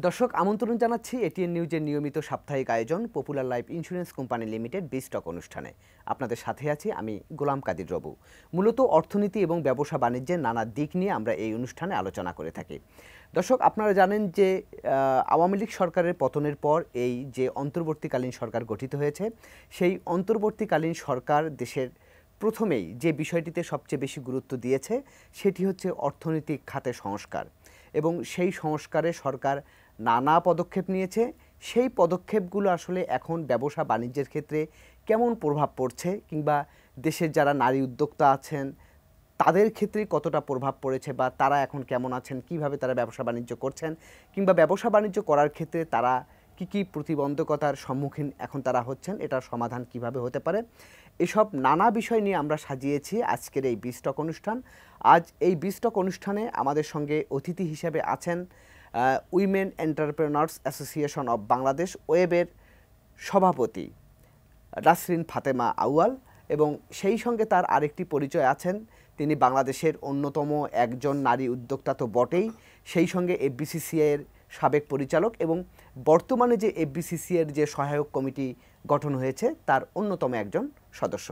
দর্শক আমন্ত্রণ জানাচ্ছি এটিএন নিউজের নিয়মিত সাপ্তাহিক আয়োজন popular life insurance company limited বিস্টক অনুষ্ঠানে। আপনাদের সাথে আছি আমি গোলাম কাদির রবু। মূলত অর্থনীতি এবং ব্যবসা বাণিজ্যের নানা দিক নিয়ে আমরা এই অনুষ্ঠানে আলোচনা করে থাকি। দর্শক আপনারা জানেন যে আওয়ামী লীগ সরকারের পতনের পর এই যে অন্তর্বর্তীকালীন সরকার গঠিত হয়েছে, সেই অন্তর্বর্তীকালীন সরকার দেশের প্রথমেই যে বিষয়টিতে সবচেয়ে বেশি গুরুত্ব দিয়েছে সেটি হচ্ছে অর্থনৈতিক খাতে সংস্কার, এবং সেই সংস্কারে সরকার নানা পদক্ষেপ নিয়েছে। সেই পদক্ষেপগুলো আসলে এখন ব্যবসা বাণিজ্যের ক্ষেত্রে কেমন প্রভাব পড়ছে, কিংবা দেশের যারা নারী উদ্যোক্তা আছেন তাদের ক্ষেত্রে কতটা প্রভাব পড়েছে, বা তারা এখন কেমন আছেন, কিভাবে তারা ব্যবসা বাণিজ্য করছেন, কিংবা ব্যবসা বাণিজ্য করার ক্ষেত্রে তারা কি কি প্রতিবন্ধকতার সম্মুখীন এখন তারা হচ্ছেন, এটার সমাধান কিভাবে হতে পারে, এসব নানা বিষয় নিয়ে আমরা সাজিয়েছি আজকের এই বিস্টক অনুষ্ঠান। আজ এই বিস্টক অনুষ্ঠানে আমাদের সঙ্গে অতিথি হিসেবে আছেন women entrepreneurs association of Bangladesh ওয়েবের সভাপতি নাসরিন ফাতেমা আউয়াল, এবং সেই সঙ্গে তার আরেকটি পরিচয় আছেন, তিনি বাংলাদেশের অন্যতম একজন নারী উদ্যোক্তা তো বটেই, সেই সঙ্গে এফবিসিসিআইয়ের সাবেক পরিচালক, এবং বর্তমানে যে এফবিসিসিআইয়ের যে সহায়ক কমিটি গঠন হয়েছে তার অন্যতম একজন সদস্য।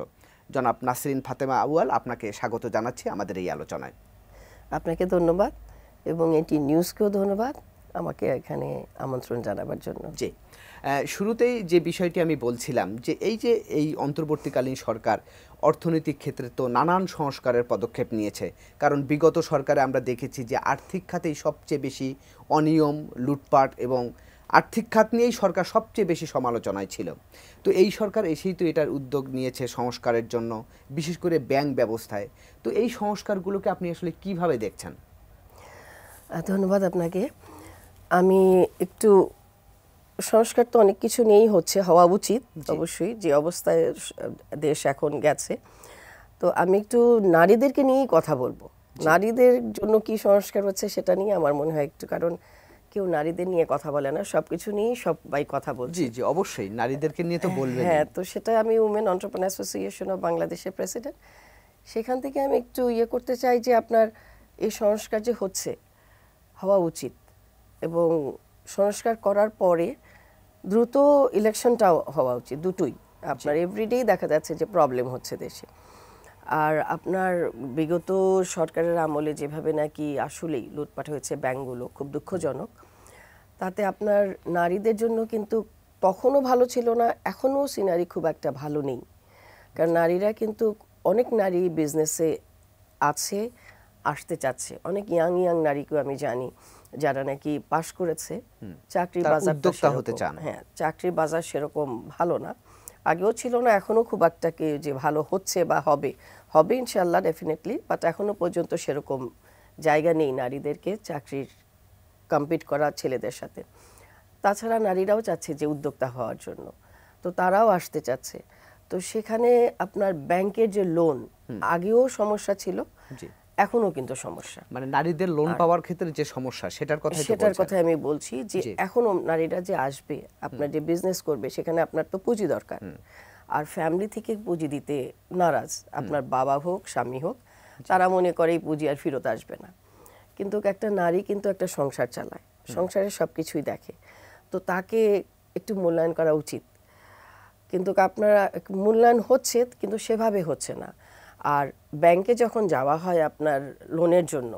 জনাব নাসরিন ফাতেমা আউয়াল, আপনাকে স্বাগত জানাচ্ছি আমাদের এই আলোচনায়। আপনাকে ধন্যবাদ এবং এটি নিউজকেও ধন্যবাদ আমাকে এখানে আমন্ত্রণ জানাবার জন্য। জি, শুরুতেই যে বিষয়টি আমি বলছিলাম যে এই অন্তর্বর্তীকালীন সরকার অর্থনৈতিক ক্ষেত্রে তো নানান সংস্কারের পদক্ষেপ নিয়েছে, কারণ বিগত সরকারে আমরা দেখেছি যে আর্থিক খাতেই সবচেয়ে বেশি অনিয়ম, লুটপাট, এবং আর্থিক খাত নিয়েই সরকার সবচেয়ে বেশি সমালোচনায় ছিল। তো এই সরকার এসেই তো এটার উদ্যোগ নিয়েছে সংস্কারের জন্য, বিশেষ করে ব্যাংক ব্যবস্থায়। তো এই সংস্কারগুলোকে আপনি আসলে কিভাবে দেখছেন? ধন্যবাদ আপনাকে। আমি একটু সংস্কার তো অনেক কিছু নিয়েই হওয়া উচিত অবশ্যই, যে অবস্থায় দেশ এখন গেছে। তো আমি একটু নারীদেরকে নিয়েই কথা বলবো। নারীদের জন্য কি সংস্কার হচ্ছে সেটা নিয়ে আমার মনে হয় একটু, কারণ কেউ নারীদের নিয়ে কথা বলে না, সবকিছু নিয়েই সবাই কথা বলছে। জি জি, অবশ্যই নারীদেরকে নিয়ে তো বলবেন। হ্যাঁ, তো সেটা আমি উমেন এন্টারপ্রেনার অ্যাসোসিয়েশন অফ বাংলাদেশের প্রেসিডেন্ট। সেখান থেকে আমি একটু করতে চাই যে আপনার এই সংস্কার যে হওয়া উচিত, এবং সংস্কার করার পরে দ্রুত ইলেকশনটাও হওয়া উচিত, দুটোই। আপনার এভরিডেই দেখা যাচ্ছে যে প্রবলেম হচ্ছে দেশে। আর আপনার বিগত সরকারের আমলে যেভাবে নাকি আসলেই লুটপাট হয়েছে ব্যাংকগুলো, খুব দুঃখজনক। তাতে আপনার নারীদের জন্য কিন্তু তখনও ভালো ছিল না, এখনও সিনারি খুব একটা ভালো নেই। কারণ নারীরা কিন্তু, অনেক নারী বিজনেসে আছে, আসতে চাচ্ছে। অনেক ইয়াং নারীকেও আমি জানি যারা নাকি পাশ করেছে, চাকরির বাজার হতে চান। হ্যাঁ, চাকরির বাজার সেরকম ভালো না, আগেও ছিল না, এখনো খুব একটা যে ভালো হচ্ছে বা হবে ইনশাল্লাহ ডেফিনেটলি, বাট এখনো পর্যন্ত সেরকম জায়গা নেই নারীদেরকে চাকরির কম্পিট করা ছেলেদের সাথে। তাছাড়া নারীরাও চাচ্ছে যে উদ্যোক্তা হওয়ার জন্য, তো তারাও আসতে চাচ্ছে। তো সেখানে আপনার ব্যাংকের যে লোন, আগেও সমস্যা ছিল, এখনো কিন্তু সমস্যা। মানে নারীদের লোন পাওয়ার ক্ষেত্রে যে সমস্যা সেটার কথা আমি বলছি, যে এখনো নারীরা যে আসবে, আপনার যে বিজনেস করবে, সেখানে আপনার তো পুঁজি দরকার। আর ফ্যামিলি থেকে পুঁজি দিতে নারাজ, আপনার বাবা হোক স্বামী হোক, তারা মনে করে এই পুঁজি আর ফেরত আসবে না। কিন্তু একটা নারী কিন্তু একটা সংসার চালায়, সংসারের সবকিছুই দেখে, তো তাকে একটু মূল্যায়ন করা উচিত। কিন্তু আপনারা মূল্যায়ন হচ্ছে, কিন্তু সেভাবে হচ্ছে না। আর ব্যাংকে যখন যাওয়া হয় আপনার লোনের জন্য,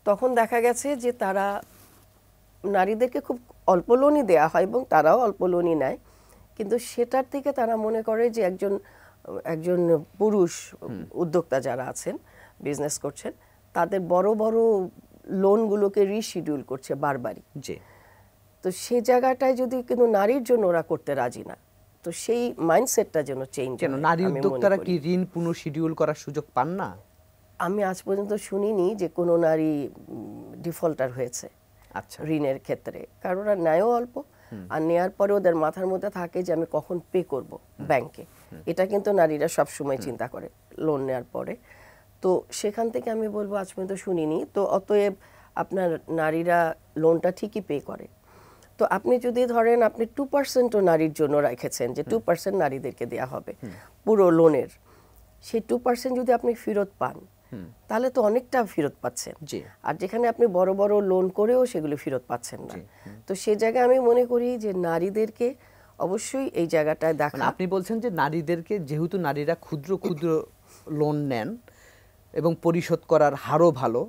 তখন দেখা গেছে যে তারা নারীদেরকে খুব অল্প লোনই দেওয়া হয়, এবং তারাও অল্প লোনই নেয়, কিন্তু সেটার থেকে তারা মনে করে যে একজন পুরুষ উদ্যোক্তা যারা আছেন, বিজনেস করছেন, তাদের বড় বড় লোনগুলোকে রিশিডিউল করছে বারবারই। তো সেই জায়গাটায় যদি কিন্তু নারীর জন্য ওরা করতে রাজি না, তো সেই মাইন্ডসেটটা যেন চেঞ্জ হয়। নারী উদ্যোক্তারা কি ঋণ পুনঃ শিডিউল করার সুযোগ পান না? আমি আজ পর্যন্ত শুনিনি যে কোনো নারী ডিফল্টার হয়েছে ঋণের ক্ষেত্রে, কারণ ওরা নেয়ও অল্প, আর নেয়ার পরে ওদের মাথার মধ্যে থাকে যে আমি কখন পে করব ব্যাংকে। এটা কিন্তু নারীরা সবসময় চিন্তা করে লোন নেওয়ার পরে। তো সেখান থেকে আমি বলবো আজ পর্যন্ত শুনিনি। তো অতএব আপনার নারীরা লোনটা ঠিকই পে করে। তো আপনি যদি ধরেন আপনি 2%ও নারীর জন্য রেখেছেন, যে 2% নারীদেরকে দেয়া হবে পুরো লোনের, সেই 2% যদি আপনি ফেরত পান, তাহলে তো অনেকটা ফেরত পাচ্ছেন। জি। আর যেখানে আপনি বড় বড় লোন করেও সেগুলো ফেরত পাচ্ছেন না, তো সে জায়গায় আমি মনে করি যে নারীদেরকে অবশ্যই এই জায়গাটায় মানে দেখা। আপনি বলছেন যে নারীদেরকে, যেহেতু নারীরা ক্ষুদ্র ক্ষুদ্র লোন নেন এবং পরিশোধ করার হারও ভালো,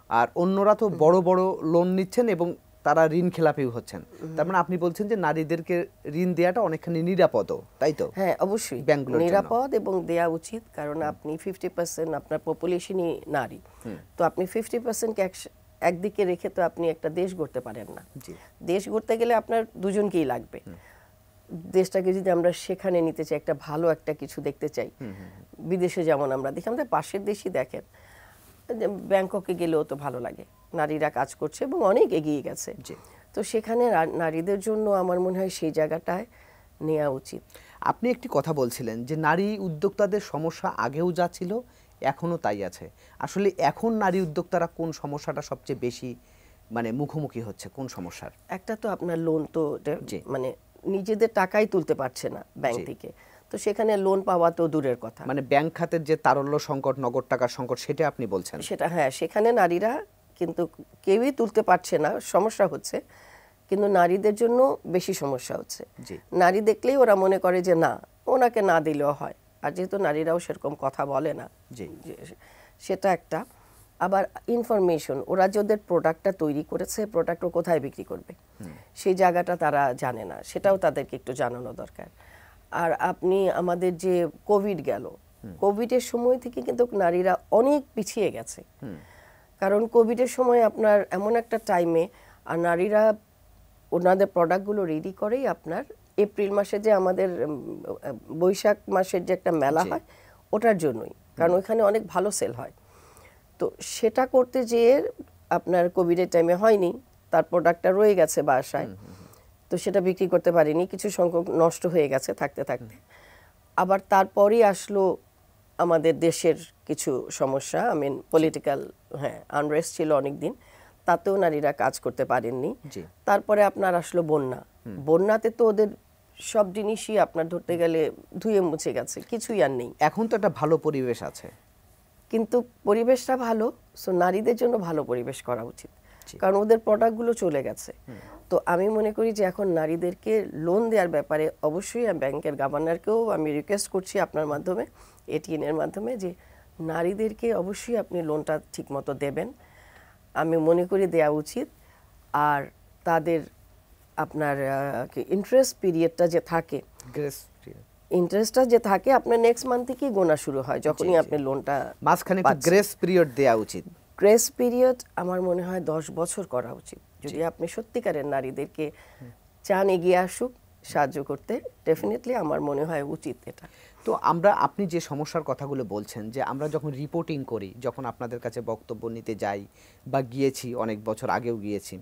আর অন্যরা তো বড় বড় লোন নিচ্ছেন এবং তারা ঋণ খেলাপিও হচ্ছেন, তার মানে আপনি বলছেন যে নারীদেরকে ঋণ দেওয়াটা অনেকখানি নিরাপদও, তাই তো? হ্যাঁ, অবশ্যই ব্যাংকগুলোর জন্য। নিরাপদ এবং দেয়া উচিত, কারণ আপনি 50% আপনার পপুলেশনই নারী, তো আপনি 50%কে একদিকে রেখে তো আপনি একটা দেশ গড়তে পারেন না। জি। দেশ গড়তে গেলে আপনার দুজনকেই লাগবে। দেশটাকে যদি আমরা সেখানে নিতে চাই, একটা ভালো একটা কিছু দেখতে চাই, বিদেশে যেমন আমরা দেখি, আমাদের পাশের দেশই দেখেন, ব্যাংককে গেলেও তো ভালো লাগে, নারীরা কাজ করছে এবং অনেক এগিয়ে গেছে। জি। তো সেখানে নারীদের জন্য আমার মনে হয় সেই জায়গাটায় নেওয়া উচিত। আপনি একটি কথা বলছিলেন যে নারী উদ্যোক্তাদের সমস্যা আগেও যা ছিল এখনও তাই আছে। আসলে এখন নারী উদ্যোক্তারা কোন সমস্যাটা সবচেয়ে বেশি মানে মুখোমুখি হচ্ছে, কোন সমস্যার? একটা তো আপনার লোন তো জি। মানে নিজেদের টাকাই তুলতে পারছে না ব্যাংক থেকে, তো সেখানে লোন পাওয়া তো দূরের কথা। মানে ব্যাংক খাতের যে তারল্য সংকট, নগদ টাকার সংকট, সেটা আপনি বলছেন? সেটা, হ্যাঁ, সেখানে নারীরা কিন্তু কেউই তুলতে পারছে না, সমস্যা হচ্ছে, কিন্তু নারীদের জন্য বেশি সমস্যা হচ্ছে। জি। নারী দেখলেই ওরা মনে করে যে না, ওনাকে না দিলেও হয়, আর যেহেতু নারীরাও সেরকম কথা বলে না, জি। সেটা একটা। আবার ইনফরমেশন, ওরা যে ওদের প্রোডাক্টটা তৈরি করেছে, প্রোডাক্ট ও কোথায় বিক্রি করবে সেই জায়গাটা তারা জানে না, সেটাও তাদেরকে একটু জানানো দরকার। আর আপনি আমাদের যে কোভিড গেল, কোভিডের সময় থেকে কিন্তু নারীরা অনেক পিছিয়ে গেছে, কারণ কোভিডের সময় আপনার এমন একটা টাইমে আর নারীরা ওনাদের প্রোডাক্টগুলো রেডি করেই আপনার এপ্রিল মাসে যে আমাদের বৈশাখ মাসের যে একটা মেলা হয় ওটার জন্যই, কারণ ওইখানে অনেক ভালো সেল হয়। তো সেটা করতে যেয়ে আপনার কোভিডের টাইমে হয়নি, তার প্রোডাক্টটা রয়ে গেছে বাসায়, তো সেটা বিক্রি করতে পারিনি, কিছু সংখ্যক নষ্ট হয়ে গেছে থাকতে থাকতে। আবার তারপরই আসলো আমাদের দেশের কিছু সমস্যা, পলিটিক্যাল, হ্যাঁ, আনরেস্ট ছিল অনেক দিন, তাতেও নারীরা কাজ করতে পারেননি। তারপরে আপনার আসলো বন্যা, বন্যাতে তো ওদের সব জিনিসই আপনার ধরতে গেলে ধুয়ে মুছে গেছে, কিছুই আর নেই। এখন তো একটা ভালো পরিবেশ আছে, কিন্তু পরিবেশটা ভালো, সো নারীদের জন্য ভালো পরিবেশ করা উচিত, কারণ ওদের প্রোডাক্টগুলো চলে গেছে। তো আমি মনে করি যে এখন নারীদেরকে লোন দেওয়ার ব্যাপারে অবশ্যই ব্যাংকের গভর্নরকেও আমি রিকোয়েস্ট করছি আপনার মাধ্যমে, এটিএন এর মাধ্যমে, যে নারীদেরকে অবশ্যই আপনি লোনটা ঠিকমতো দেবেন, আমি মনে করি দেওয়া উচিত। আর তাদের আপনার ইন্টারেস্ট পিরিয়ডটা যে থাকে, গ্রেস পিরিয়ড, ইন্টারেস্টটা যে থাকে আপনার নেক্সট মান্থ থেকেই গোনা শুরু হয়, যখনই আপনি লোনটা মাঝখানে একটু গ্রেস পিরিয়ড দেওয়া উচিত। গ্রেস পিরিয়ড আমার মনে হয় 10 বছর করা উচিত, যদি আপনি সত্যিকারের নারীদেরকে চান এগিয়ে আসুক সাহায্য করতে, ডেফিনেটলি আমার মনে হয় উচিত এটা। তো আপনি যে সমস্যার কথাগুলো বলছেন, যে আমরা যখন রিপোর্টিং করি, যখন আপনাদের কাছে বক্তব্য নিতে যাই বা গিয়েছি, অনেক বছর আগেও গিয়েছি,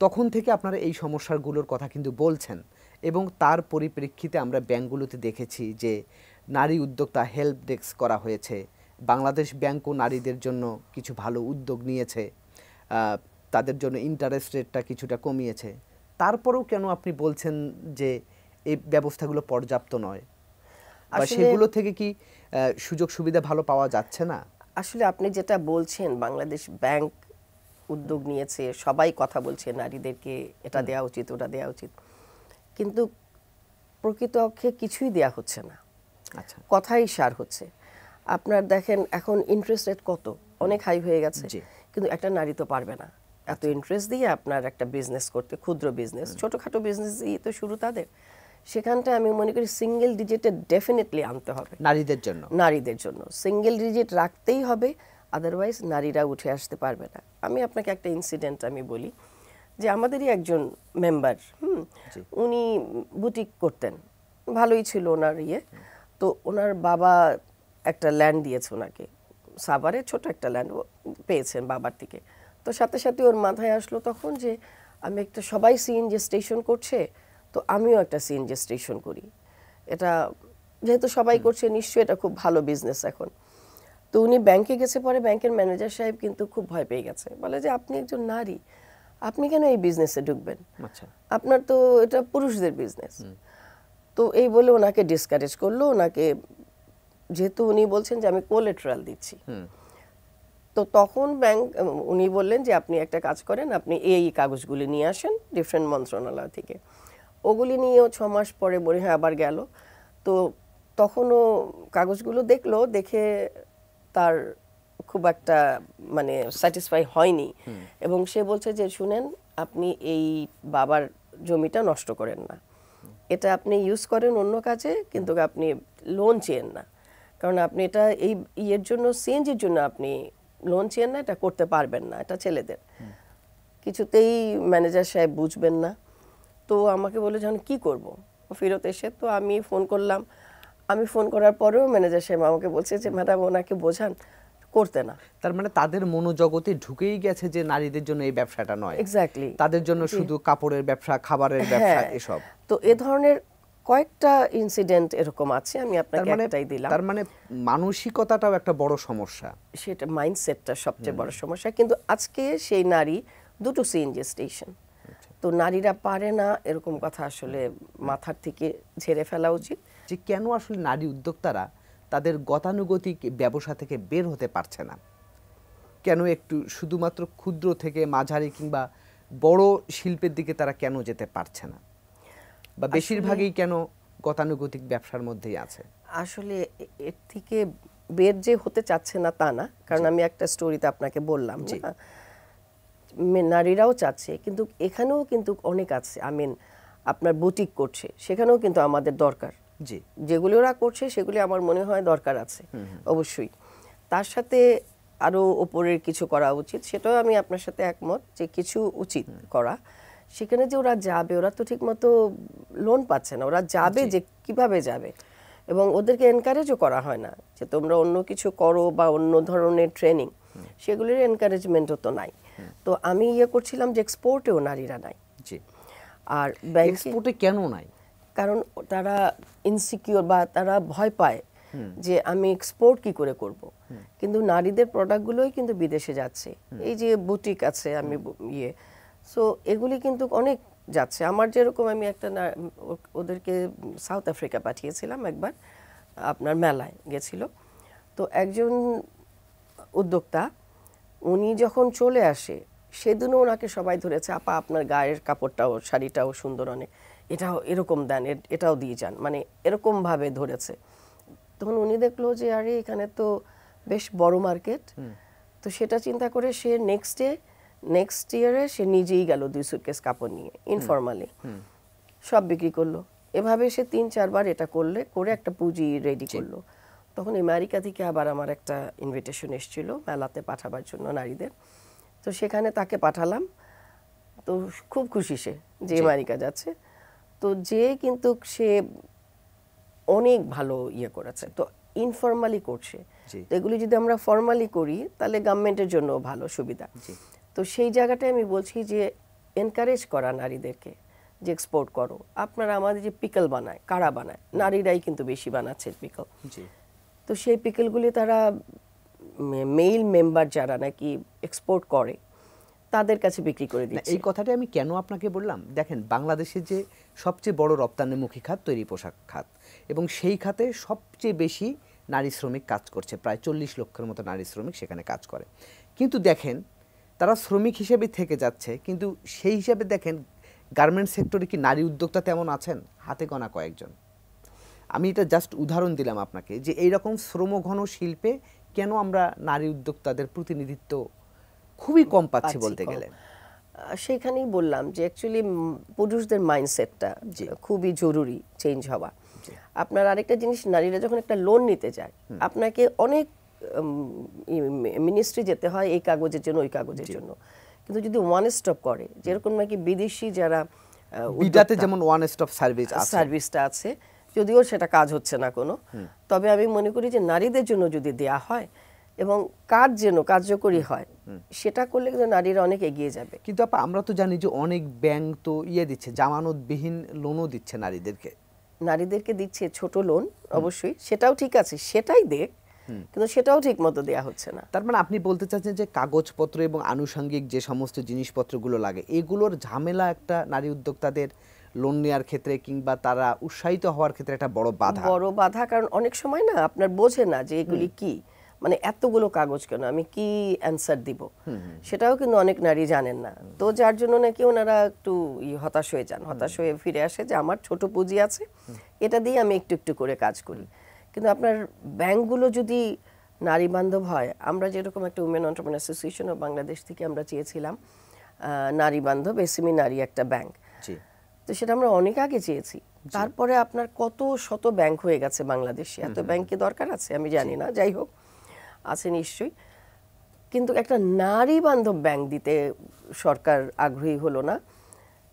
তখন থেকে আপনারা এই সমস্যাগুলোর কথা কিন্তু বলছেন, এবং তার পরিপ্রেক্ষিতে আমরা ব্যাংকগুলোতে দেখেছি যে নারী উদ্যোক্তা হেল্প ডেস্ক করা হয়েছে, বাংলাদেশ ব্যাংকও নারীদের জন্য কিছু ভালো উদ্যোগ নিয়েছে, তাদের জন্য ইন্টারেস্ট রেটটা কিছুটা কমিয়েছে। তারপরেও কেন আপনি বলছেন যে এই ব্যবস্থাগুলো পর্যাপ্ত নয়, বা সেগুলো থেকে কি সুযোগ সুবিধা ভালো পাওয়া যাচ্ছে না? আসলে আপনি যেটা বলছেন, বাংলাদেশ ব্যাংক উদ্যোগ নিয়েছে, সবাই কথা বলছে নারীদেরকে এটা দেওয়া উচিত, ওটা দেওয়া উচিত, কিন্তু প্রকৃতপক্ষে কিছুই দেওয়া হচ্ছে না। আচ্ছা, কথাই সার হচ্ছে। আপনার দেখেন এখন ইন্টারেস্ট রেট কত, অনেক হাই হয়ে গেছে, কিন্তু একটা নারী তো পারবে না এত ইন্টারেস্ট দিয়ে আপনার একটা বিজনেস করতে, ক্ষুদ্র বিজনেস, ছোটখাটো বিজনেস দিয়ে তো শুরু তাদের। সেখানটা আমি মনে করি সিঙ্গেল ডিজিটে ডেফিনেটলি আনতে হবে নারীদের জন্য, নারীদের জন্য সিঙ্গেল ডিজিট রাখতেই হবে, আদারওয়াইজ নারীরা উঠে আসতে পারবে না। আমি আপনাকে একটা ইনসিডেন্ট আমি বলি, যে আমাদেরই একজন মেম্বার, উনি বুটিক করতেন, ভালোই ছিল ওনার তো ওনার বাবা একটা ল্যান্ড দিয়েছে ওনাকে, সাভারে ছোট একটা ল্যান্ড পেয়েছেন বাবার থেকে। তো সাথে সাথে ওর মাথায় আসলো তখন যে আমি একটা, সবাই সিএনজি স্টেশন করছে, তো আমিও একটা সিএনজি স্টেশন করি, এটা যেহেতু সবাই করছে নিশ্চয়ই এটা খুব ভালো বিজনেস এখন। তো উনি ব্যাংকে গেছে, পরে ব্যাংকের ম্যানেজার সাহেব কিন্তু খুব ভয় পেয়ে গেছে, বলে যে আপনি একজন নারী, আপনি কেন এই বিজনেসে ঢুকবেন, আপনার তো এটা পুরুষদের বিজনেস। তো এই বলে ওনাকে ডিসকারেজ করলো, ওনাকে, যেহেতু উনি বলছেন যে আমি কোলেটারাল দিচ্ছি, তো তখন ব্যাংক উনি বললেন যে আপনি একটা কাজ করেন, আপনি এই কাগজগুলি নিয়ে আসেন ডিফারেন্ট মন্ত্রণালয় থেকে। ওগুলি নিয়েও 6 মাস পরে বলে হ্যাঁ আবার গেল। তো তখনও কাগজগুলো দেখলো, দেখে তার খুব একটা মানে স্যাটিসফাই হয়নি, এবং সে বলছে যে শুনেন, আপনি এই বাবার জমিটা নষ্ট করেন না, এটা আপনি ইউজ করেন অন্য কাজে, কিন্তু আপনি লোন চেয়েন না, কারণ আপনি এটা এই ইয়ের জন্য, সিএনজির জন্য আপনি লোন চেয়েন না, এটা করতে পারবেন না, এটা ছেলেদের। কিছুতেই ম্যানেজার সাহেব বুঝবেন না। তো আমাকে বলে যখন কি করব ফেরত এসে, তো আমি ফোন করলাম। আমি ফোন করার পরেও ম্যানেজার সাহেব আমাকে বলছে যে ম্যাডাম ওনাকে বোঝান, করতে না। তার মানে তাদের মনোজগতে ঢুকেই গেছে যে নারীদের জন্য এই ব্যবসাটা নয়, এক্স্যাক্টলি তাদের জন্য শুধু কাপড়ের ব্যবসা, খাবারের ব্যবসা, এসব। তো এ ধরনের কয়েকটা ইনসিডেন্ট এরকম আছে, আমি তার আপনাকে মানে একটাই দিলাম। তার মানে মানসিকতাটাও একটা বড় সমস্যা। সেটা মাইন্ডসেটটা সবচেয়ে বড় সমস্যা। কিন্তু আজকে সেই নারী দুটো সিএনজি স্টেশন, তো নারীরা পারে না এরকম কথা আসলে মাথার থেকে ঝেড়ে ফেলা উচিত। যে কেন আসলে নারী উদ্যোক্তারা তাদের গতানুগতিক ব্যবসা থেকে বের হতে পারছে না, কেন একটু শুধুমাত্র ক্ষুদ্র থেকে মাঝারি কিংবা বড় শিল্পের দিকে তারা কেন যেতে পারছে না, বা বেশিরভাগই কেন গতানুগতিক ব্যবসার মধ্যেই আছে? আসলে এর থেকে বের যে হতে চাচ্ছে না তা না, কারণ আমি একটা স্টোরিতে আপনাকে বললাম যে নারীরাও চাচ্ছে, কিন্তু এখানেও কিন্তু অনেক আছে। আপনার বুটিক করছে, সেখানেও কিন্তু আমাদের দরকার। জি, যেগুলি ওরা করছে সেগুলি আমার মনে হয় দরকার আছে অবশ্যই। তার সাথে আরো ওপরের কিছু করা উচিত, সেটাও আমি আপনার সাথে একমত যে কিছু উচিত করা। সেখানে যে ওরা যাবে, ওরা তো ঠিকমতো লোন পাচ্ছে না, ওরা যাবে যে কিভাবে যাবে, এবং ওদেরকে এনকারেজও করা হয় না যে তোমরা অন্য কিছু করো বা অন্য ধরনের ট্রেনিং, সেগুলির এনকারেজমেন্টও তো নাই। তো আমি করছিলাম যে এক্সপোর্টেও নারীরা নাই। জি। আর ব্যাংকে এক্সপোর্টে কেন নাই? কারণ তারা ইনসিকিউর, বা তারা ভয় পায় যে আমি এক্সপোর্ট কি করে করব। কিন্তু নারীদের প্রোডাক্টগুলোই কিন্তু বিদেশে যাচ্ছে। এই যে বুটিক আছে, আমি সো এগুলি কিন্তু অনেক যাচ্ছে। আমার যেরকম, আমি একটা ওদেরকে সাউথ আফ্রিকা পাঠিয়েছিলাম একবার, আপনার মেলায় গেছিল। তো একজন উদ্যোক্তা, উনি যখন চলে আসে সেদিনও ওনাকে সবাই ধরেছে, আপা আপনার গায়ের কাপড়টাও, শাড়িটাও সুন্দর অনেক, এটাও এরকম দেন, এটাও দিয়ে যান, মানে এরকম ভাবে ধরেছে। তখন উনি দেখলো যে আরে এখানে তো বেশ বড় মার্কেট। তো সেটা চিন্তা করে সে নেক্সট ইয়ারে সে নিজেই গেল 2 সুটকেস কাপড় নিয়ে, ইনফরমালি সব বিক্রি করলো। এভাবে সে 3-4 বার এটা করে একটা পুঁজি রেডি করলো। তখন আমেরিকা থেকে আবার আমার একটা ইনভিটেশন এসেছিল মেলাতে পাঠাবার জন্য নারীদের। তো সেখানে তাকে পাঠালাম। তো খুব খুশি সে যে আমেরিকা যাচ্ছে। তো যে কিন্তু সে অনেক ভালো করেছে। তো ইনফরমালি করছে। তো এগুলি যদি আমরা ফর্মালি করি তাহলে গভর্নমেন্টের জন্য ভালো সুবিধা। তো সেই জায়গাটায় আমি বলছি যে এনকারেজ করা নারীদেরকে যে এক্সপোর্ট করো। আপনারা আমাদের যে পিকল বানায়, কারা বানায়, নারীরাই কিন্তু বেশি বানাচ্ছে পিকল। তো সেই পিকলগুলি তারা মেইল মেম্বার যারা নাকি এক্সপোর্ট করে তাদের কাছে বিক্রি করে দিচ্ছে। এই কথাটা আমি কেন আপনাকে বললাম, দেখেন বাংলাদেশে যে সবচেয়ে বড় রপ্তানিমুখী খাত তৈরি পোশাক খাত, এবং সেই খাতে সবচেয়ে বেশি নারী শ্রমিক কাজ করছে, প্রায় 40 লক্ষের মতো নারী শ্রমিক সেখানে কাজ করে। কিন্তু দেখেন তারা শ্রমিক হিসেবে থেকে যাচ্ছে, কিন্তু সেই হিসাবে দেখেন গার্মেন্টস সেক্টরে কি নারী উদ্যোক্তা তেমন আছেন? হাতে গোনা কয়েকজন। আমি এটা জাস্ট উদাহরণ দিলাম আপনাকে যে এইরকম শ্রমঘন শিল্পে কেন আমরা নারী উদ্যোক্তাদের প্রতিনিধিত্ব খুবই কম পাচ্ছি বলতে গেলে। সেখানেই বললাম যে অ্যাকচুয়ালি পুরুষদের মাইন্ডসেটটা খুবই জরুরি চেঞ্জ হওয়া। আপনার আরেকটা জিনিস, নারীরা যখন একটা লোন নিতে যায় আপনাকে অনেক মিনিস্ট্রি যেতে হয় এই কাগজের জন্য ওই কাগজের জন্য, কিন্তু যদি ওয়ান স্টপ করে, যেরকম নাকি বিদেশি যারা বিডাতে যেমন ওয়ান স্টপ সার্ভিসটা আছে, যদিও সেটা কাজ হচ্ছে না কোনো, তবে আমি মনে করি যে নারীদের জন্য যদি দেয়া হয় এবং কাজ যেন কার্যকরী হয়, সেটা করলে কিন্তু নারীরা অনেক এগিয়ে যাবে। কিন্তু আপা আমরা তো জানি যে অনেক ব্যাংক তো দিচ্ছে, জামানতবিহীন লোনও দিচ্ছে নারীদেরকে দিচ্ছে ছোট লোন, অবশ্যই সেটাও ঠিক আছে, সেটাই দেখ, কিন্তু সেটাও ঠিক মতো দেয়া হচ্ছে না। তার মানে আপনি বলতে চাচ্ছেন যে কাগজপত্র এবং আনুষঙ্গিক যে সমস্ত জিনিসপত্রগুলো লাগে এগুলোর ঝামেলা একটা নারী উদ্যোক্তাদের লোন নেওয়ার ক্ষেত্রে কিংবা তারা উৎসাহিত হওয়ার ক্ষেত্রে একটা বড় বাধা। কারণ অনেক সময় না আপনার বোঝে না যে এগুলি কি, মানে এতগুলো কাগজ কেন, আমি কি অ্যান্সার দিব, সেটাও কিন্তু অনেক নারী জানেন না। তো যার জন্য নাকি ওনারা একটু হতাশ হয়ে যান, হতাশ হয়ে ফিরে আসে যে আমার ছোট পুঁজি আছে, এটা দিয়ে আমি একটু একটু করে কাজ করি। কিন্তু আপনার ব্যাংকগুলো যদি নারী বান্ধব হয়, আমরা যেরকম একটা women entrepreneur association of Bangladesh থেকে আমরা চেয়েছিলাম নারী বান্ধব এসএমই নারী একটা ব্যাংক, তো সেটা আমরা অনেক আগে চেয়েছি। তারপরে আপনার কত শত ব্যাংক হয়ে গেছে বাংলাদেশে, এত ব্যাংক কি দরকার আছে আমি জানি না, যাই হোক আছে নিশ্চয়ই, কিন্তু একটা নারী বান্ধব ব্যাংক দিতে সরকার আগ্রহী হলো না।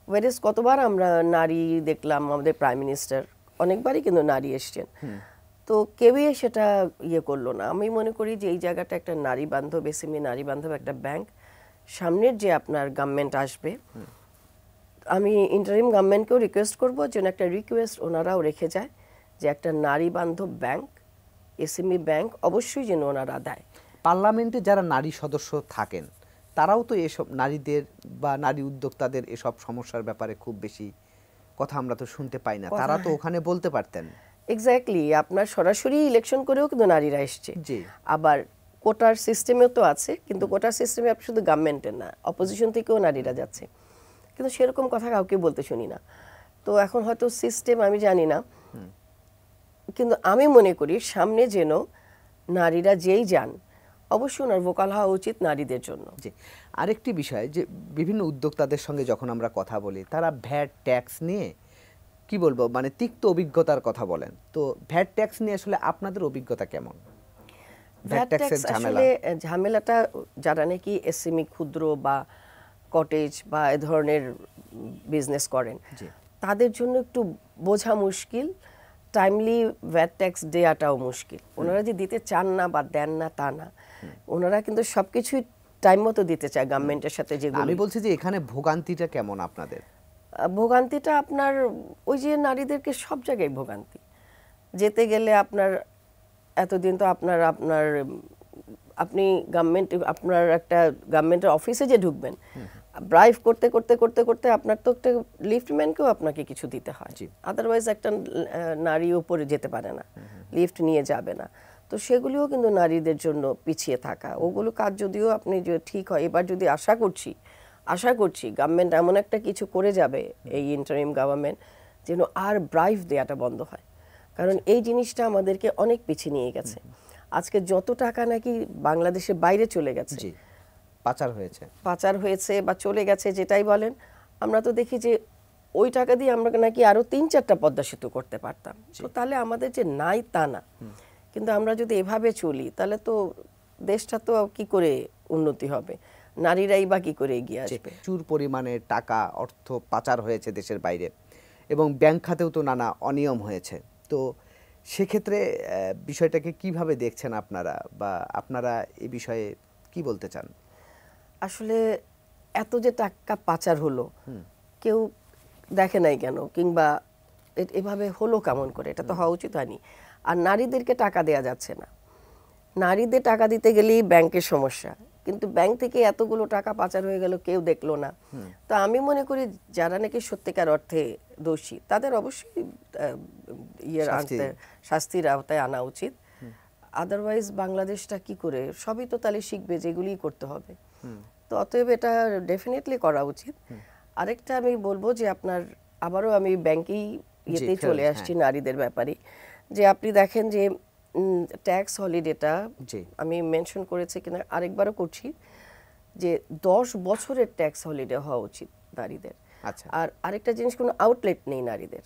ওয়ারেস কতবার আমরা নারী দেখলাম, আমাদের প্রাইম মিনিস্টার অনেকবারই কিন্তু নারী এসছেন, তো কেউই সেটা করলো না। আমি মনে করি যে এই জায়গাটা একটা নারী বান্ধব এসএমই নারী বান্ধব একটা ব্যাংক, সামনের যে আপনার গভর্নমেন্ট আসবে, আমি ইন্টারিম গভর্নমেন্টকেও রিকোয়েস্ট করবো যেন একটা রিকোয়েস্ট ওনারাও রেখে যায় যে একটা নারী বান্ধব ব্যাংক এসএমই ব্যাংক অবশ্যই যেন ওনারা দেয়। পার্লামেন্টে যারা নারী সদস্য থাকেন তারাও তো এসব নারীদের বা নারী উদ্যোক্তাদের এসব সমস্যার ব্যাপারে খুব বেশি কথা আমরা তো শুনতে পাই না, তারা তো ওখানে বলতে পারতেন। এক্স্যাক্টলি, আপনার সরাসরি ইলেকশন করেও কিন্তু নারীরা এসছে, আবার কোটার সিস্টেমেও তো আছে, কিন্তু কোটার সিস্টেমে আপনি শুধু গভর্নমেন্টের না, অপোজিশন থেকেও নারীরা যাচ্ছে, কিন্তু সেরকম কথা কাউকে বলতে শুনি না। তো এখন হয়তো সিস্টেম আমি জানি না, কিন্তু আমি মনে করি সামনে যেন নারীরা যেই যান অবশ্যই ওনার ভোকাল হওয়া উচিত নারীদের জন্য। জি, আরেকটি বিষয় যে বিভিন্ন উদ্যোক্তাদের সঙ্গে যখন আমরা কথা বলি তারা ভ্যাট ট্যাক্স নিয়ে কি বলবো মানে তিক্ত অভিজ্ঞতার কথা বলেন, তো ভ্যাট ট্যাক্স নিয়ে আসলে আপনাদের অভিজ্ঞতা কেমন? ভ্যাট ট্যাক্স আসলে ঝামেলাটা যারা নাকি এসএমই ক্ষুদ্র বা কটেজ বা এ ধরনের বিজনেস করেন তাদের জন্য একটু বোঝা মুশকিল, টাইমলি ভ্যাট ট্যাক্স দেওয়াটাও মুশকিল। ওনারা যে দিতে চান না বা দেন না তা না, ওনারা কিন্তু সবকিছুই টাইম মতো দিতে চায় গভর্নমেন্টের সাথে। যেগুলো আমি বলছি যে এখানে ভোগান্তিটা কেমন আপনাদের? ভোগান্তিটা আপনার ওই যে নারীদেরকে সব জায়গায় ভোগান্তি, যেতে গেলে আপনার এতদিন তো আপনার আপনি গভর্নমেন্ট আপনার একটা গভর্নমেন্টের অফিসে যে ঢুকবেন, ড্রাইভ করতে করতে করতে করতে আপনার তো একটা লিফটম্যানকেও আপনাকে কিছু দিতে হয়, আদারওয়াইজ একটা নারী উপরে যেতে পারে না, লিফট নিয়ে যাবে না। তো সেগুলিও কিন্তু নারীদের জন্য পিছিয়ে থাকা, ওগুলো কাজ যদিও আপনি যে ঠিক হয়, এবার যদি আশা করছি গভর্নমেন্ট এমন একটা কিছু করে যাবে, এই ইন্টারিম গভর্নমেন্ট, যেন আর ব্রাইভ দেওয়াটা বন্ধ হয়, কারণ এই জিনিসটা আমাদেরকে অনেক পিছিয়ে নিয়ে গেছে। আজকে যত টাকা নাকি বাংলাদেশের বাইরে চলে গেছে, পাচার হয়েছে বা চলে গেছে যেটাই বলেন, আমরা তো দেখি যে ওই টাকা দিয়ে আমরা নাকি আরো 3-4টা পদ্মা সেতু করতে পারতাম। তো তাহলে আমাদের যে নাই তা না, কিন্তু আমরা যদি এভাবে চলি তাহলে তো দেশটা তো কি করে উন্নতি হবে, নারীরাই বা কি করে এগিয়ে আসবে। প্রচুর পরিমাণে টাকা অর্থ পাচার হয়েছে দেশের বাইরে, এবং ব্যাংক খাতেও তো নানা অনিয়ম হয়েছে। তো সেক্ষেত্রে বিষয়টাকে কিভাবে দেখছেন আপনারা, বা আপনারা এই বিষয়ে কি বলতে চান? আসলে এত যে টাকা পাচার হলো কেউ দেখে নাই কেন, কিংবা এভাবে হলো কেমন করে, এটা তো হওয়া উচিত হয়নি। আর নারীদেরকে টাকা দেয়া যাচ্ছে না, নারীদের টাকা দিতে গেলেই ব্যাংকের সমস্যা, কিন্তু ব্যাংক থেকে এতগুলো টাকা পাচার হয়ে গেল কেউ দেখলো না। তো আমি মনে করি যারা নাকি সত্যিকার অর্থে দোষী তাদের অবশ্যই শাস্তির আওতায় আনা উচিত, আদারওয়াইজ বাংলাদেশটা কি করে, সবই তো তাহলে শিখবে যেগুলি করতে হবে। তো অতএব এটা ডেফিনেটলি করা উচিত। আরেকটা আমি বলবো যে আপনার আবারও আমি ব্যাংকেই ইয়েতেই চলে আসছি নারীদের ব্যাপারে, যে আপনি দেখেন যে ট্যাক্স হলিডেটা আমি মেনশন করেছি কিনা আরেকবারও করছি, যে 10 বছরের ট্যাক্স হলিডে হওয়া উচিত নারীদের। আর আরেকটা জিনিস, কোনো আউটলেট নেই নারীদের,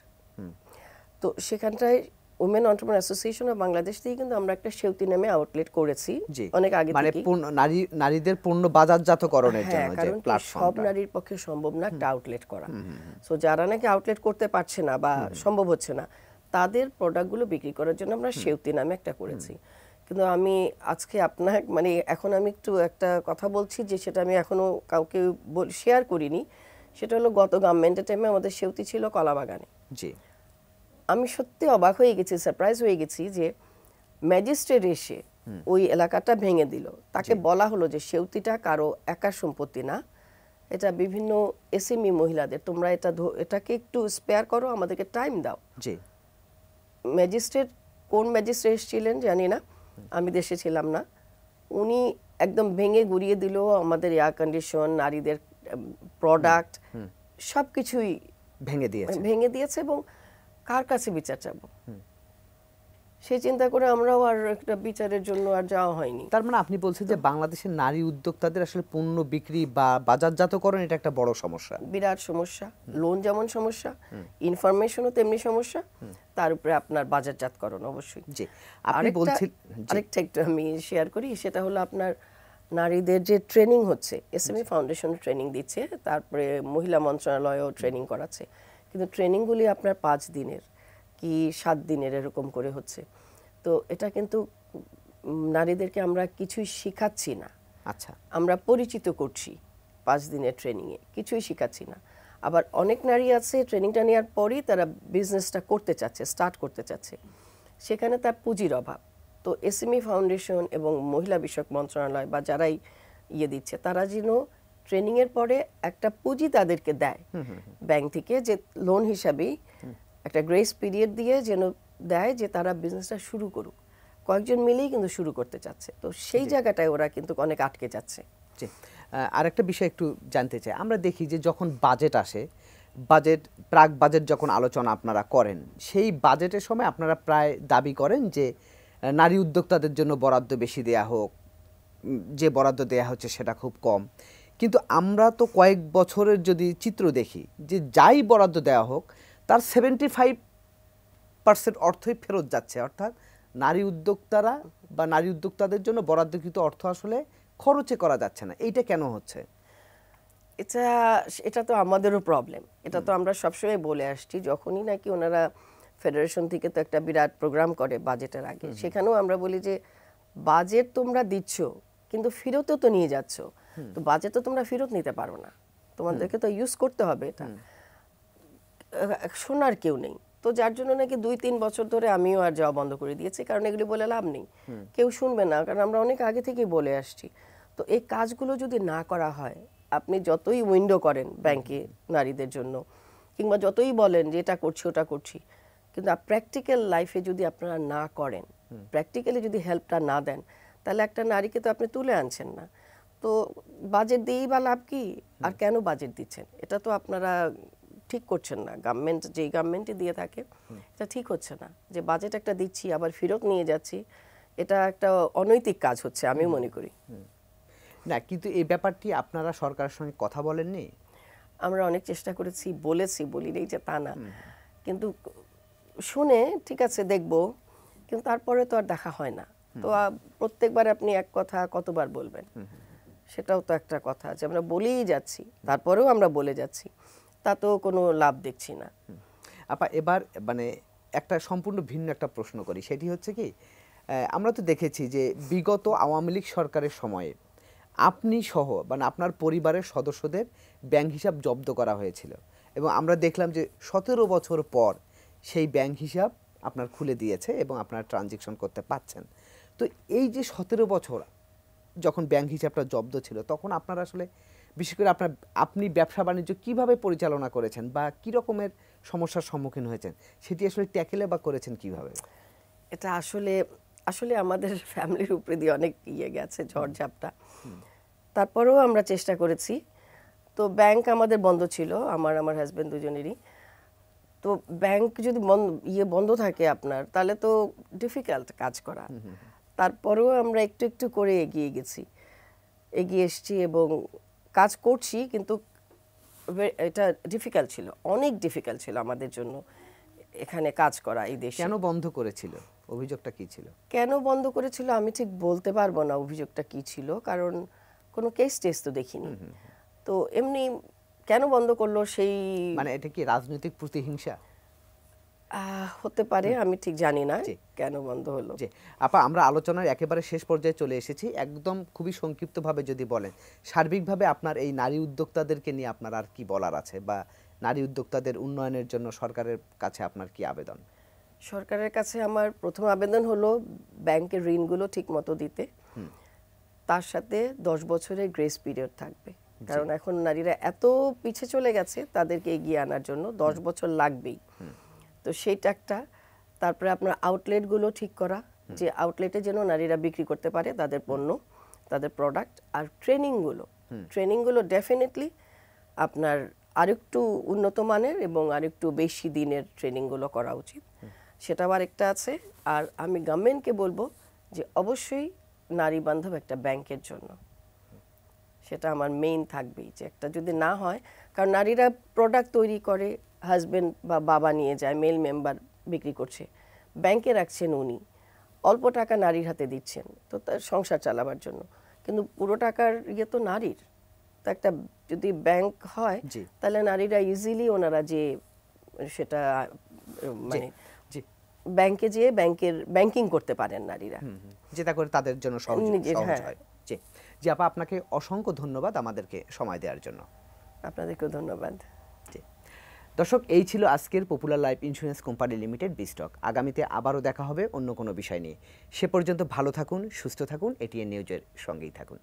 তো সেখানটায় women entrepreneur association of Bangladesh থেকে কিন্তু আমরা একটা সেউতি নামে আউটলেট করেছি অনেক আগে থেকে, মানে নারীদের পণ্য বাজারজাতকরণের জন্য, কারণ সব নারীর পক্ষে সম্ভব না একটা আউটলেট করা। সো যারা নাকি আউটলেট করতে পারছে না বা সম্ভব হচ্ছে না, তাদের প্রোডাক্টগুলো বিক্রি করার জন্য আমরা সেউতি নামে একটা করেছি। কিন্তু আমি আজকে আপনার মানে এখন আমি একটু একটা কথা বলছি যে সেটা আমি এখনো কাউকে শেয়ার করিনি, সেটা হলো গত গভর্নমেন্টের টাইমে আমাদের সেউতি ছিল কলাবাগানে। আমি সত্যি অবাক হয়ে গেছি, সারপ্রাইজ হয়ে গেছি যে ম্যাজিস্ট্রেট এসে ওই এলাকাটা ভেঙে দিল। তাকে বলা হলো যে সেউতিটা কারো একার সম্পত্তি না, এটা বিভিন্ন এসএমই মহিলাদের, তোমরা এটাকে একটু স্পেয়ার করো, আমাদেরকে টাইম দাও। ম্যাজিস্ট্রেট কোন ম্যাজিস্ট্রেট ছিলেন জানি না, আমি দেশে ছিলাম না, উনি একদম ভেঙে গুড়িয়ে দিল আমাদের এয়ার কন্ডিশন, নারীদের প্রোডাক্ট, সবকিছুই ভেঙে দিয়েছে। এবং কার কাছে বিচার চাবো, সেই চিন্তা করে আমরাও আর একটা বিচারের জন্য আর যাওয়া হয়নি। তার মানে আপনি বলছেন যে বাংলাদেশের নারী উদ্যোক্তাদের আসলে পণ্য বিক্রি বা বাজারজাতকরণ এটা একটা বড় সমস্যা, বিরাট সমস্যা। লোন যেমন সমস্যা, ইনফরমেশনও তেমনি সমস্যা, তার উপরে আপনার বাজারজাতকরণ অবশ্যই। জি, আপনি বলছেন। আরেকটা একটু আমি শেয়ার করি, সেটা হলো আপনার নারীদের যে ট্রেনিং হচ্ছে, এসএমই ফাউন্ডেশন ট্রেনিং দিচ্ছে, তারপরে মহিলা মন্ত্রণালয়ও ট্রেনিং করাচ্ছে, কিন্তু ট্রেনিংগুলি আপনার 5 দিনের কি 7 দিনের এরকম করে হচ্ছে। তো এটা কিন্তু নারীদেরকে আমরা কিছুই শিখাচ্ছি না। আচ্ছা, আমরা পরিচিত করছি 5 দিনের ট্রেনিংয়ে, কিছুই শিখাচ্ছি না। আবার অনেক নারী আছে ট্রেনিংটা নেওয়ার পরই তারা বিজনেসটা করতে চাচ্ছে, স্টার্ট করতে চাচ্ছে, সেখানে তার পুঁজির অভাব। তো এসএমই ফাউন্ডেশন এবং মহিলা বিষয়ক মন্ত্রণালয় বা যারাই দিচ্ছে, তারা যেন ট্রেনিংয়ের পরে একটা পুঁজি তাদেরকে দেয় ব্যাংক থেকে, যে লোন হিসাবেই একটা গ্রেস পিরিয়ড দিয়ে যেন দেয়, যে তারা বিজনেসটা শুরু করুক। কয়েকজন মিলেই কিন্তু শুরু করতে চাচ্ছে, তো সেই জায়গাটায় ওরা কিন্তু অনেক আটকে যাচ্ছে। আরেকটা বিষয় একটু জানতে চাই, আমরা দেখি যে যখন বাজেট আসে, প্রাক বাজেট যখন আলোচনা আপনারা করেন, সেই বাজেটের সময় আপনারা প্রায় দাবি করেন যে নারী উদ্যোক্তাদের জন্য বরাদ্দ বেশি দেয়া হোক, যে বরাদ্দ দেয়া হচ্ছে সেটা খুব কম। কিন্তু আমরা তো কয়েক বছরের যদি চিত্র দেখি, যে যাই বরাদ্দ দেওয়া হোক তার 75% অর্থই ফেরত যাচ্ছে, অর্থাৎ নারী উদ্যোক্তারা বা নারী উদ্যোক্তাদের জন্য বরাদ্দকৃত অর্থ আসলে খরচে করা যাচ্ছে না। এইটা কেন হচ্ছে? এটা তো আমাদেরও প্রবলেম। এটা তো আমরা সবসময় বলে আসছি, যখনই নাকি ওনারা ফেডারেশন থেকে তো একটা বিরাট প্রোগ্রাম করে বাজেটের আগে, সেখানেও আমরা বলি যে বাজেট তোমরা দিচ্ছ কিন্তু ফেরতও তো নিয়ে যাচ্ছ, তো বাজেট তো তোমরা ফেরত নিতে পারো না, তোমাদেরকে তো ইউজ করতে হবে। এটা শোনার কেউ নেই, তো যার জন্য নাকি 2-3 বছর ধরে আমিও আর যাওয়া বন্ধ করে দিয়েছি, কারণ এগুলি বলে লাভ নেই, কেউ শুনবে না, কারণ আমরা অনেক আগে থেকেই বলে আসছি। তো এই কাজগুলো যদি না করা হয়, আপনি যতই উইন্ডো করেন ব্যাংকে নারীদের জন্য, কিংবা যতই বলেন যে এটা করছি ওটা করছি, কিন্তু প্র্যাকটিক্যাল লাইফে যদি আপনারা না করেন, প্র্যাকটিক্যালি যদি হেল্পটা না দেন, তাহলে একটা নারীকে তো আপনি তুলে আনছেন না। তো বাজেট দিয়েই বা লাভ কি? আর কেন বাজেট দিচ্ছেন? এটা তো আপনারা ঠিক করছেন না। গভর্নমেন্ট যেই গভর্নমেন্টই দিয়ে থাকে, এটা ঠিক হচ্ছে না, যে বাজেট একটা দিচ্ছি আবার ফেরত নিয়ে যাচ্ছি, এটা একটা অনৈতিক কাজ হচ্ছে আমি মনে করি। না, কিন্তু এই ব্যাপারটি আপনারা সরকারের সঙ্গে কথা বলেননি? আমরা অনেক চেষ্টা করেছি, বলেছি, বলি নেই যে তা না, কিন্তু শুনে ঠিক আছে দেখব, কিন্তু তারপরে তো আর দেখা হয় না। তো প্রত্যেকবার আপনি এক কথা কতবার বলবেন, সেটাও তো একটা কথা, যে আমরা বলেই যাচ্ছি, তারপরেও আমরা বলে যাচ্ছি, তাতেও কোনো লাভ দেখছি না। আপা, এবার মানে একটা সম্পূর্ণ ভিন্ন একটা প্রশ্ন করি, সেটি হচ্ছে কি, আমরা তো দেখেছি যে বিগত আওয়ামী লীগ সরকারের সময়ে আপনি সহ মানে আপনার পরিবারের সদস্যদের ব্যাংক হিসাব জব্দ করা হয়েছিল, এবং আমরা দেখলাম যে 17 বছর পর সেই ব্যাংক হিসাব আপনার খুলে দিয়েছে এবং আপনার ট্রানজ্যাকশন করতে পাচ্ছেন। তো এই যে 17 বছর যখন ব্যাংক হিসাবটা জব্দ ছিল, তখন আপনারা আসলে বিশেষ করে আপনি ব্যবসা বাণিজ্য কিভাবে পরিচালনা করেছেন বা কি রকমের সমস্যার সম্মুখীন হয়েছেন, সেটি আসলে ট্যাকেলে বা করেছেন কিভাবে? এটা আসলে আমাদের ফ্যামিলির উপরে দিয়ে অনেক গেছে ঝড়ঝাপটা, তারপরেও আমরা চেষ্টা করেছি। তো ব্যাংক আমাদের বন্ধ ছিল, আমার হাজবেন্ড দুজনেরই। তো ব্যাংক যদি বন্ধ থাকে আপনার, তাহলে তো ডিফিকাল্ট কাজ করা। তারপরেও আমরা একটু একটু করে এগিয়ে এসেছি এবং কাজ করছি, কিন্তু এটা ডিফিকাল্ট ছিল, অনেক ডিফিকাল্ট ছিল আমাদের জন্য এখানে কাজ করা এই দেশে। কেন বন্ধ করেছিল? অভিযোগটা কি ছিল? কেন বন্ধ করেছিল আমি ঠিক বলতে পারবো না অভিযোগটা কি ছিল, কারণ কোনো কেস টেস্ট তো দেখিনি। তো এমনি কেন বন্ধ করলো, সেই মানে এটা কি রাজনৈতিক প্রতিহিংসা হতে পারে, আমি ঠিক জানি না কেন বন্ধ হলো। জি আপা, আমরা আলোচনার একেবারে শেষ পর্যায়ে চলে এসেছি। একদম খুবই সংক্ষিপ্তভাবে যদি বলেন, সার্বিকভাবে আপনার এই নারী উদ্যোক্তাদেরকে নিয়ে আপনার আর কি বলার আছে, বা নারী উদ্যোক্তাদের উন্নয়নের জন্য সরকারের কাছে আপনার কি আবেদন? সরকারের কাছে আমার প্রথম আবেদন হলো ব্যাংকের ঋণগুলো ঠিক মতো দিতে, তার সাথে 10 বছরের গ্রেস পিরিয়ড থাকবে, কারণ এখন নারীরা এত পিছে চলে গেছে, তাদেরকে এগিয়ে আনার জন্য 10 বছর লাগবেই। তো সেইটা একটা। তারপরে আপনার আউটলেটগুলো ঠিক করা, যে আউটলেটে যেন নারীরা বিক্রি করতে পারে তাদের পণ্য, তাদের প্রোডাক্ট। আর ট্রেনিংগুলো ডেফিনেটলি আপনার আরেকটু উন্নত মানের এবং আরেকটু বেশি দিনের ট্রেনিংগুলো করা উচিত, সেটা আবার একটা আছে। আর আমি গভর্নমেন্টকে বলবো যে অবশ্যই নারী বান্ধব একটা ব্যাংকের জন্য, সেটা আমার মেইন থাকবেই, যে একটা যদি না হয়, কারণ নারীরা প্রোডাক্ট তৈরি করে, হাজবেন্ড বা বাবা নিয়ে যায়, মেল মেম্বার বিক্রি করছে, ব্যাংকে রাখছেন উনি, অল্প টাকা নারীর হাতে দিচ্ছেন তো তার সংসার চালাবার জন্য, কিন্তু পুরো টাকার ইয়ে তো নারীর। তো একটা যদি ব্যাংক হয় জি। তাহলে নারীরা ইজিলি ওনারা যে সেটা মানে জি ব্যাংকে যেয়ে ব্যাংকিং করতে পারেন নারীরা। যেটা করে তাদের জন্য সহজ হ্যাঁ। হয়। জি জি আপা, আপনাকে অসংখ্য ধন্যবাদ আমাদেরকে সময় দেওয়ার জন্য। আপনাদেরকেও ধন্যবাদ। জি দর্শক, এই ছিল আজকের popular life insurance company limited বিস্টক। আগামীতে আবারও দেখা হবে অন্য কোনো বিষয় নিয়ে। সে পর্যন্ত ভালো থাকুন, সুস্থ থাকুন, এটিএন নিউজের সঙ্গেই থাকুন।